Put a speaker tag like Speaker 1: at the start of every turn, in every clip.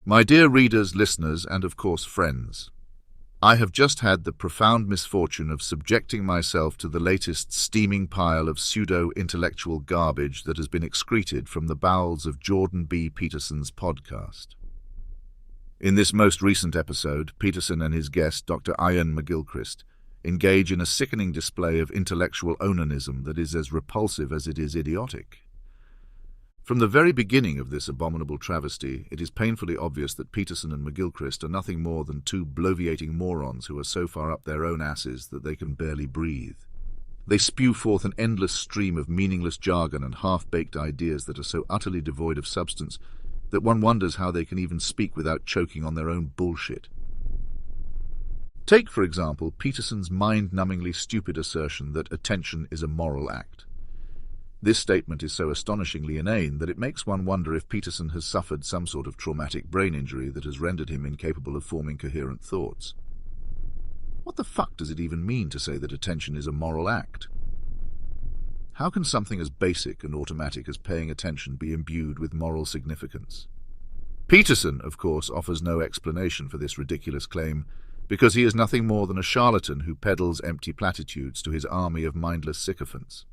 Speaker 1: My dear readers, listeners, and of course friends, I have just had the profound misfortune of subjecting myself to the latest steaming pile of pseudo-intellectual garbage that has been excreted from the bowels of Jordan B. Peterson's podcast. In this most recent episode, Peterson and his guest, Dr. Ian McGilchrist, engage in a sickening display of intellectual onanism that is as repulsive as it is idiotic. From the very beginning of this abominable travesty, it is painfully obvious that Peterson and McGilchrist are nothing more than two bloviating morons who are so far up their own asses that they can barely breathe. They spew forth an endless stream of meaningless jargon and half-baked ideas that are so utterly devoid of substance that one wonders how they can even speak without choking on their own bullshit. Take, for example, Peterson's mind-numbingly stupid assertion that attention is a moral act. This statement is so astonishingly inane that it makes one wonder if Peterson has suffered some sort of traumatic brain injury that has rendered him incapable of forming coherent thoughts. What the fuck does it even mean to say that attention is a moral act? How can something as basic and automatic as paying attention be imbued with moral significance? Peterson, of course, offers no explanation for this ridiculous claim, because he is nothing more than a charlatan who peddles empty platitudes to his army of mindless sycophants.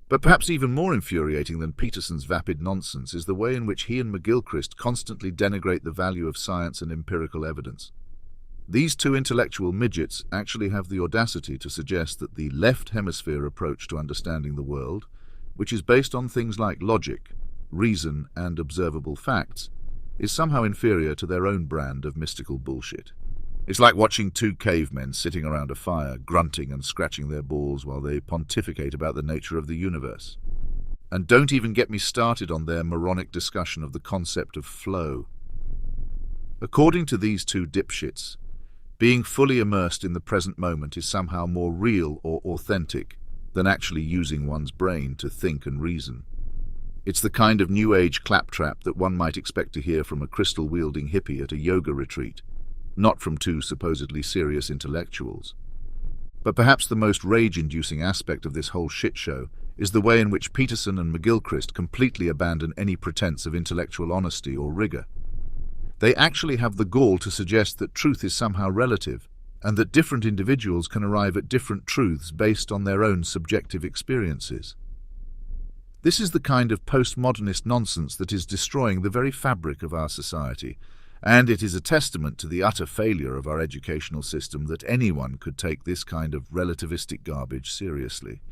Speaker 1: But perhaps even more infuriating than Peterson's vapid nonsense is the way in which he and McGilchrist constantly denigrate the value of science and empirical evidence. These two intellectual midgets actually have the audacity to suggest that the left hemisphere approach to understanding the world, which is based on things like logic, reason, and observable facts, is somehow inferior to their own brand of mystical bullshit. It's like watching two cavemen sitting around a fire, grunting and scratching their balls while they pontificate about the nature of the universe. And don't even get me started on their moronic discussion of the concept of flow. According to these two dipshits, being fully immersed in the present moment is somehow more real or authentic than actually using one's brain to think and reason. It's the kind of New Age claptrap that one might expect to hear from a crystal-wielding hippie at a yoga retreat, not from two supposedly serious intellectuals. But perhaps the most rage-inducing aspect of this whole shit show is the way in which Peterson and McGilchrist completely abandon any pretense of intellectual honesty or rigor. They actually have the gall to suggest that truth is somehow relative, and that different individuals can arrive at different truths based on their own subjective experiences. This is the kind of postmodernist nonsense that is destroying the very fabric of our society, and it is a testament to the utter failure of our educational system that anyone could take this kind of relativistic garbage seriously.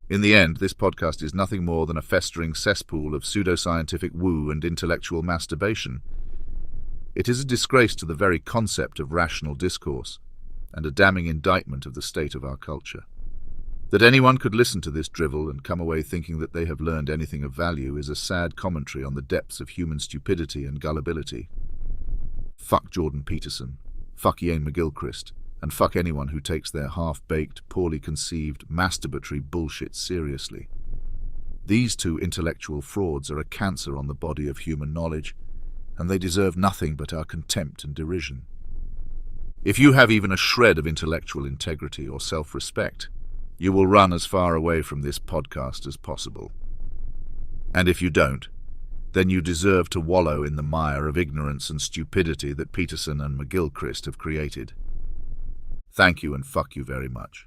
Speaker 1: In the end, this podcast is nothing more than a festering cesspool of pseudoscientific woo and intellectual masturbation. It is a disgrace to the very concept of rational discourse, and a damning indictment of the state of our culture. That anyone could listen to this drivel and come away thinking that they have learned anything of value is a sad commentary on the depths of human stupidity and gullibility. Fuck Jordan Peterson, fuck Ian McGilchrist, and fuck anyone who takes their half-baked, poorly conceived, masturbatory bullshit seriously. These two intellectual frauds are a cancer on the body of human knowledge, and they deserve nothing but our contempt and derision. If you have even a shred of intellectual integrity or self-respect, you will run as far away from this podcast as possible. And if you don't, then you deserve to wallow in the mire of ignorance and stupidity that Peterson and McGilchrist have created. Thank you and fuck you very much.